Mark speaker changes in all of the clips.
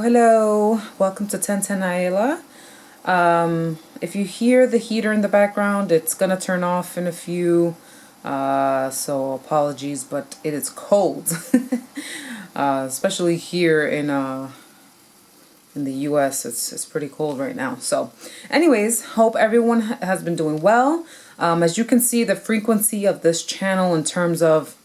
Speaker 1: Hello, welcome to 1010 Ayla. If you hear the heater in the background, it's gonna turn off in a few, so apologies, but it is cold, especially here in the U.S. It's pretty cold right now. So, anyways, hope everyone has been doing well. As you can see, the frequency of this channel in terms of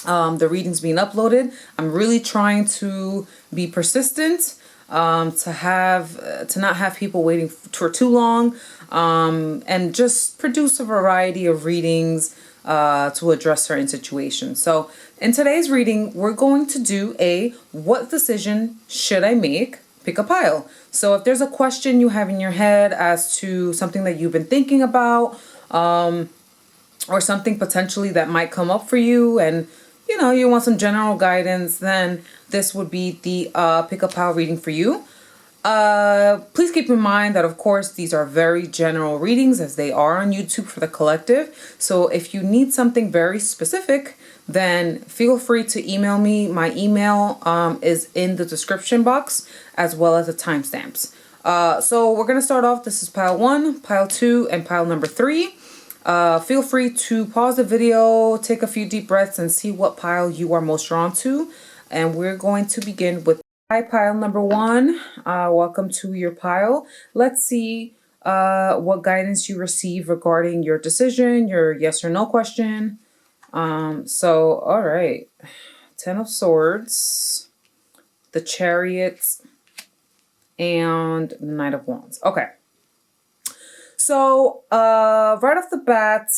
Speaker 1: the readings being uploaded, I'm really trying to be persistent, to not have people waiting for too long, and just produce a variety of readings to address certain situations. So in today's reading, we're going to do a what decision should I make? Pick a pile. So if there's a question you have in your head as to something that you've been thinking about, or something potentially that might come up for you, and you want some general guidance, then this would be the pick a pile reading for you. Please keep in mind that, of course, these are very general readings as they are on YouTube for the collective. So if you need something very specific, then feel free to email me. My email is in the description box, as well as the timestamps. So we're going to start off. This is pile 1, pile 2, and pile number 3. Feel free to pause the video, take a few deep breaths, and see what pile you are most drawn to. And we're going to begin with pile number 1. Welcome to your pile. Let's see what guidance you receive regarding your decision, your yes or no question. All right. 10 of Swords, the Chariot, and the Knight of Wands. Okay. So, right off the bat,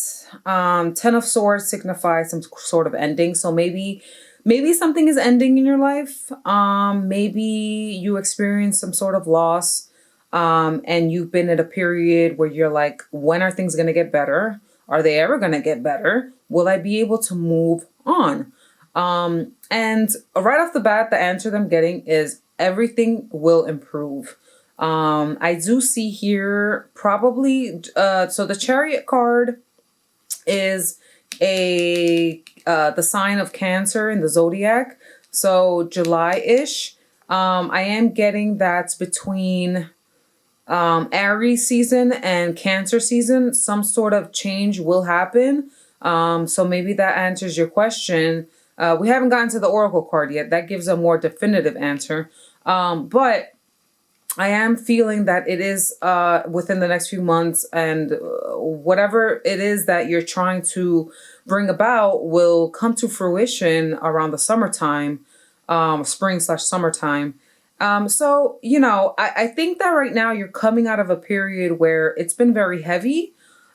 Speaker 1: 10 of Swords signifies some sort of ending. So maybe something is ending in your life. Maybe you experience some sort of loss, and you've been at a period where you're like, when are things going to get better? Are they ever going to get better? Will I be able to move on? And right off the bat, the answer that I'm getting is everything will improve. I do see here probably, so the Chariot card is the sign of Cancer in the zodiac. So July-ish. I am getting that's between Aries season and Cancer season. Some sort of change will happen. So maybe that answers your question. We haven't gotten to the Oracle card yet. That gives a more definitive answer. But I am feeling that it is within the next few months, and whatever it is that you're trying to bring about will come to fruition around the summertime, spring/summertime. So, I think that right now you're coming out of a period where it's been very heavy.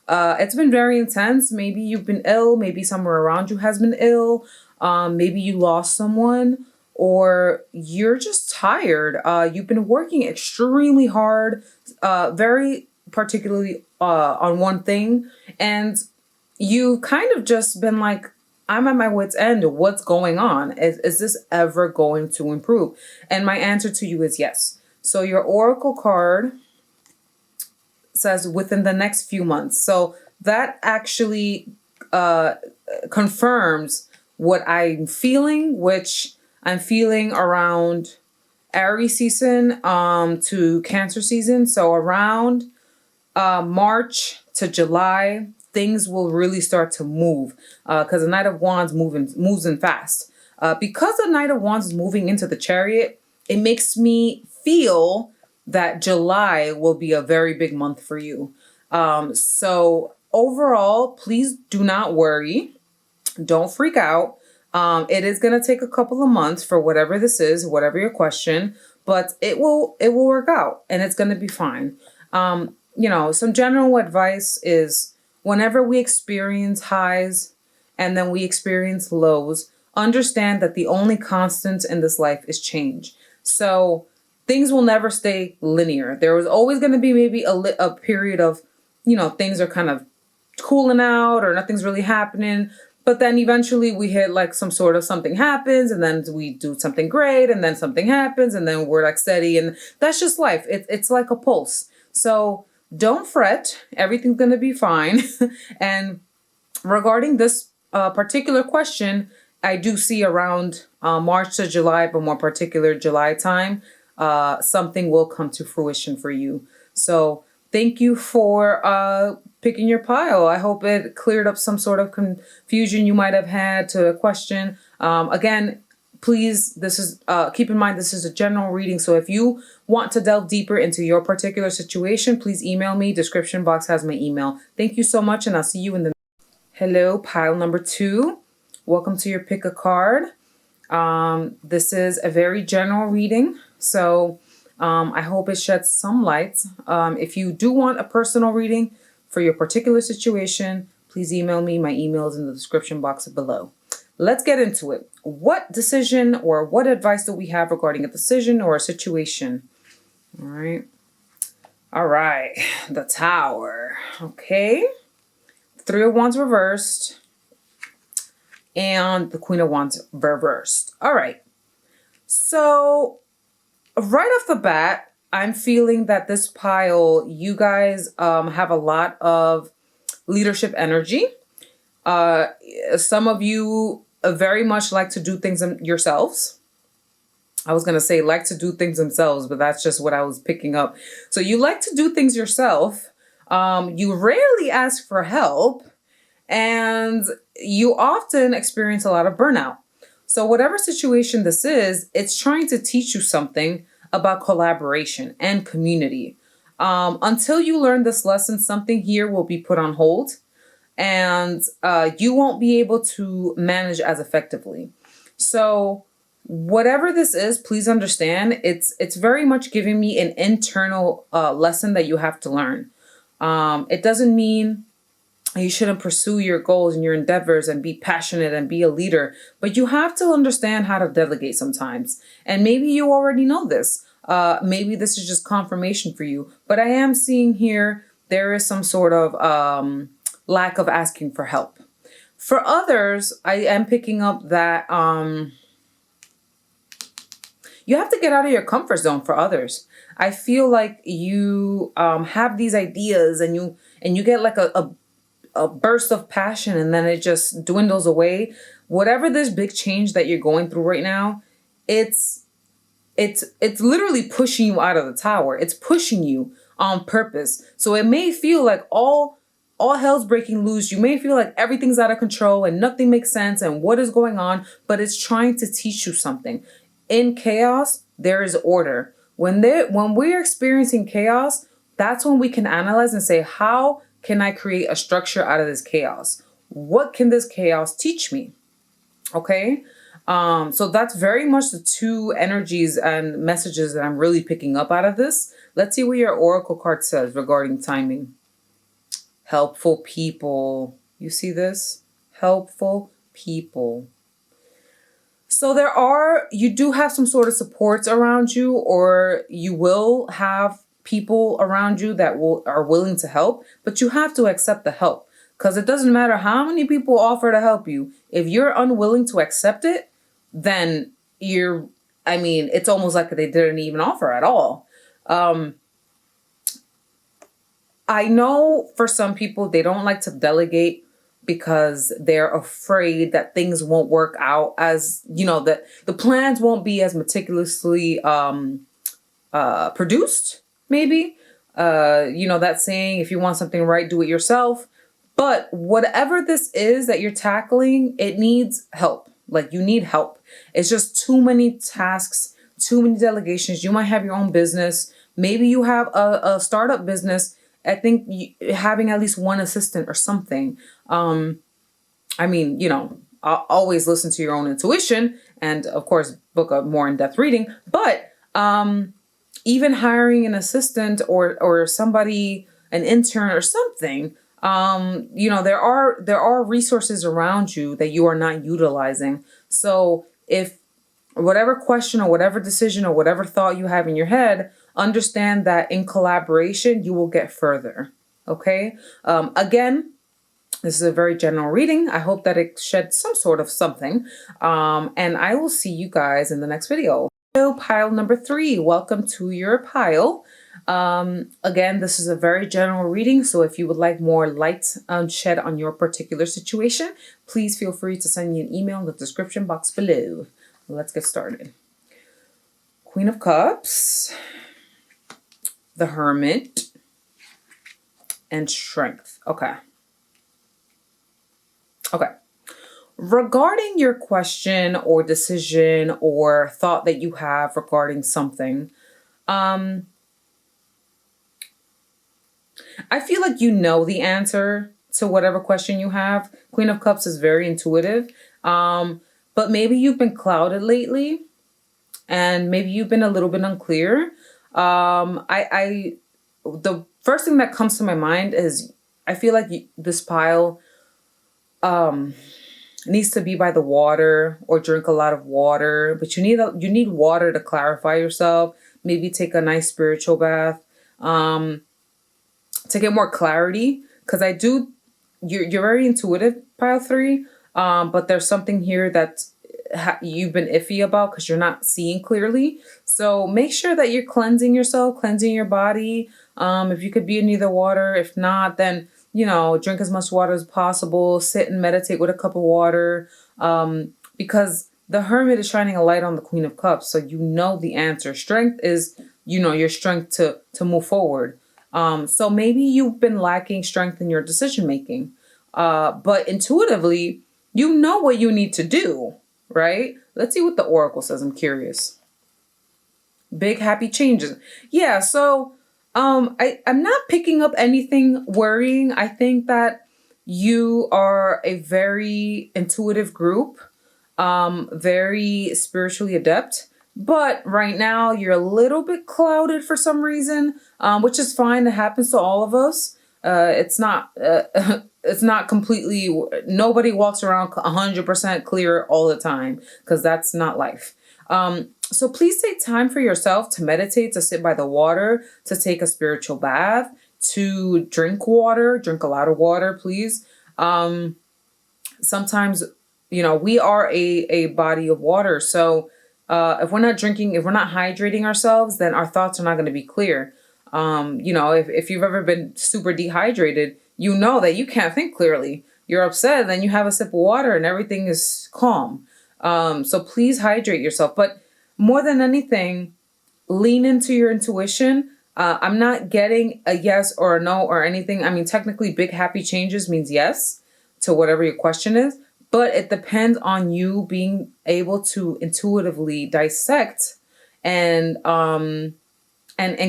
Speaker 1: It's been very intense. Maybe you've been ill. Maybe somewhere around you has been ill. Maybe you lost someone, or you're just tired. You've been working extremely hard, very particularly on one thing, and you kind of just been like, I'm at my wit's end. What's going on? Is this ever going to improve? And my answer to you is yes. So your Oracle card says within the next few months. So that actually confirms what I'm feeling, which I'm feeling around Aries season to Cancer season. So around March to July, things will really start to move because the Knight of Wands moves in fast. Because the Knight of Wands is moving into the Chariot, it makes me feel that July will be a very big month for you. So overall, please do not worry. Don't freak out. It is going to take a couple of months for whatever this is, whatever your question, but it will work out and it's going to be fine. Some general advice is whenever we experience highs and then we experience lows, understand that the only constant in this life is change. So things will never stay linear. There was always going to be maybe a period of, things are kind of cooling out or nothing's really happening. But then eventually we hit like some sort of something happens, and then we do something great, and then something happens, and then we're like steady, and that's just life. It's like a pulse. So don't fret. Everything's going to be fine. And regarding this particular question, I do see around March to July, but more particular July time. something will come to fruition for you. So thank you for picking your pile. I hope it cleared up some sort of confusion you might have had to a question. Again, please, this is keep in mind this is a general reading. So if you want to delve deeper into your particular situation, please email me. Description box has my email. Thank you so much, and I'll see you in the hello pile number 2. Welcome to your pick a card. This is a very general reading, so I hope it sheds some light. If you do want a personal reading for your particular situation, please email me. My email is in the description box below. Let's get into it. What decision or what advice do we have regarding a decision or a situation? All right. All right. The Tower. Okay. 3 of Wands reversed. And the Queen of Wands reversed. All right. So right off the bat, I'm feeling that this pile, you guys have a lot of leadership energy. Some of you very much like to do things yourselves. I was going to say like to do things themselves, but that's just what I was picking up. So you like to do things yourself. You rarely ask for help, and you often experience a lot of burnout. So whatever situation this is, it's trying to teach you something about collaboration and community. Until you learn this lesson, something here will be put on hold, and you won't be able to manage as effectively. So whatever this is, please understand, it's very much giving me an internal lesson that you have to learn. It doesn't mean you shouldn't pursue your goals and your endeavors and be passionate and be a leader, but you have to understand how to delegate sometimes. And maybe you already know this. Maybe this is just confirmation for you, but I am seeing here there is some sort of lack of asking for help. For others, I am picking up that you have to get out of your comfort zone for others. I feel like you have these ideas and you get like a burst of passion and then it just dwindles away. Whatever this big change that you're going through right now, it's literally pushing you out of the tower. It's pushing you on purpose. So it may feel like all hell's breaking loose. You may feel like everything's out of control and nothing makes sense and what is going on, but it's trying to teach you something. In chaos, there is order. When we're experiencing chaos, that's when we can analyze and say, how can I create a structure out of this chaos? What can this chaos teach me? Okay. So that's very much the 2 energies and messages that I'm really picking up out of this. Let's see what your oracle card says regarding timing. Helpful people. You see this? Helpful people. So you do have some sort of supports around you, or you will have people around you that are willing to help, but you have to accept the help, because it doesn't matter how many people offer to help you. If you're unwilling to accept it, then it's almost like they didn't even offer at all. I know for some people, they don't like to delegate because they're afraid that things won't work out as, that the plans won't be as meticulously produced. Maybe, that saying, if you want something right, do it yourself. But whatever this is that you're tackling, it needs help. Like, you need help. It's just too many tasks, too many delegations. You might have your own business. Maybe you have a startup business. I think having at least one assistant or something. I'll always listen to your own intuition and, of course, book a more in-depth reading. But even hiring an assistant or somebody, an intern or something, there are resources around you that you are not utilizing. So if whatever question or whatever decision or whatever thought you have in your head, understand that in collaboration, you will get further. Okay. Again, this is a very general reading. I hope that it sheds some sort of something. And I will see you guys in the next video. So pile number 3, welcome to your pile. Again, this is a very general reading. So if you would like more light shed on your particular situation, please feel free to send me an email in the description box below. Let's get started. Queen of Cups, the Hermit, and Strength. Okay. Okay. Regarding your question or decision or thought that you have regarding something, I feel like you know the answer to whatever question you have. Queen of Cups is very intuitive. But maybe you've been clouded lately and maybe you've been a little bit unclear. The first thing that comes to my mind is I feel like this pile needs to be by the water or drink a lot of water, but you need water to clarify yourself. Maybe take a nice spiritual bath to get more clarity. Because you're very intuitive, pile 3, but there's something here that you've been iffy about because you're not seeing clearly. So make sure that you're cleansing yourself, cleansing your body. If you could be in either water, if not, then drink as much water as possible. Sit and meditate with a cup of water. Because the Hermit is shining a light on the Queen of Cups, so you know the answer. Strength is, your strength to move forward. So maybe you've been lacking strength in your decision making, but intuitively, you know what you need to do, right? Let's see what the Oracle says. I'm curious. Big happy changes. Yeah. So, I'm not picking up anything worrying. I think that you are a very intuitive group, very spiritually adept. But right now you're a little bit clouded for some reason, which is fine. It happens to all of us. It's not it's not completely. Nobody walks around 100% clear all the time because that's not life. So please take time for yourself to meditate, to sit by the water, to take a spiritual bath, to drink water, drink a lot of water, please. Sometimes, we are a body of water. So if we're not drinking, if we're not hydrating ourselves, then our thoughts are not going to be clear. If you've ever been super dehydrated, you know that you can't think clearly. You're upset, then you have a sip of water and everything is calm. So please hydrate yourself. But more than anything, lean into your intuition. I'm not getting a yes or a no or anything. I mean, technically, big happy changes means yes to whatever your question is. But it depends on you being able to intuitively dissect and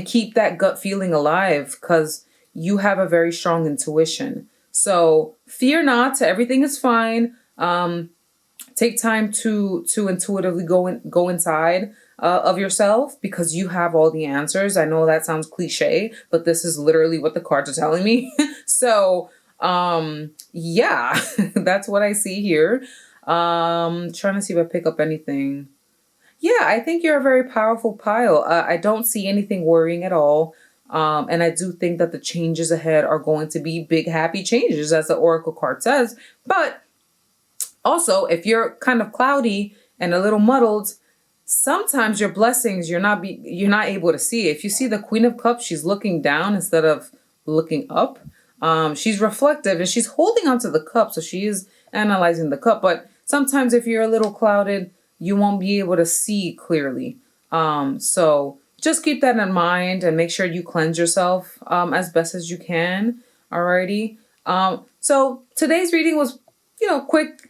Speaker 1: keep that gut feeling alive, because you have a very strong intuition. So fear not. Everything is fine. Take time to intuitively go inside of yourself, because you have all the answers. I know that sounds cliche, but this is literally what the cards are telling me. So yeah, that's what I see here. Trying to see if I pick up anything. Yeah, I think you're a very powerful pile. I don't see anything worrying at all. And I do think that the changes ahead are going to be big, happy changes, as the Oracle card says. But also, if you're kind of cloudy and a little muddled, sometimes your blessings you're not able to see. If you see the Queen of Cups, she's looking down instead of looking up. She's reflective and she's holding onto the cup, so she is analyzing the cup. But sometimes if you're a little clouded, you won't be able to see clearly. So just keep that in mind and make sure you cleanse yourself as best as you can. Alrighty. So today's reading was, quick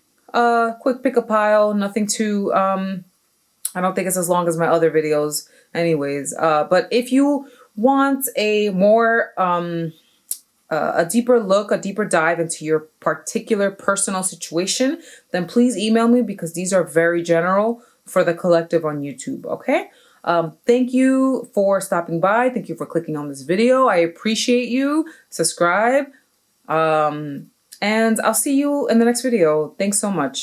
Speaker 1: pick a pile. Nothing too. I don't think it's as long as my other videos, anyways. But if you want a more a deeper look, a deeper dive into your particular personal situation, then please email me, because these are very general for the collective on YouTube. Okay. Thank you for stopping by. Thank you for clicking on this video. I appreciate you. Subscribe. And I'll see you in the next video. Thanks so much.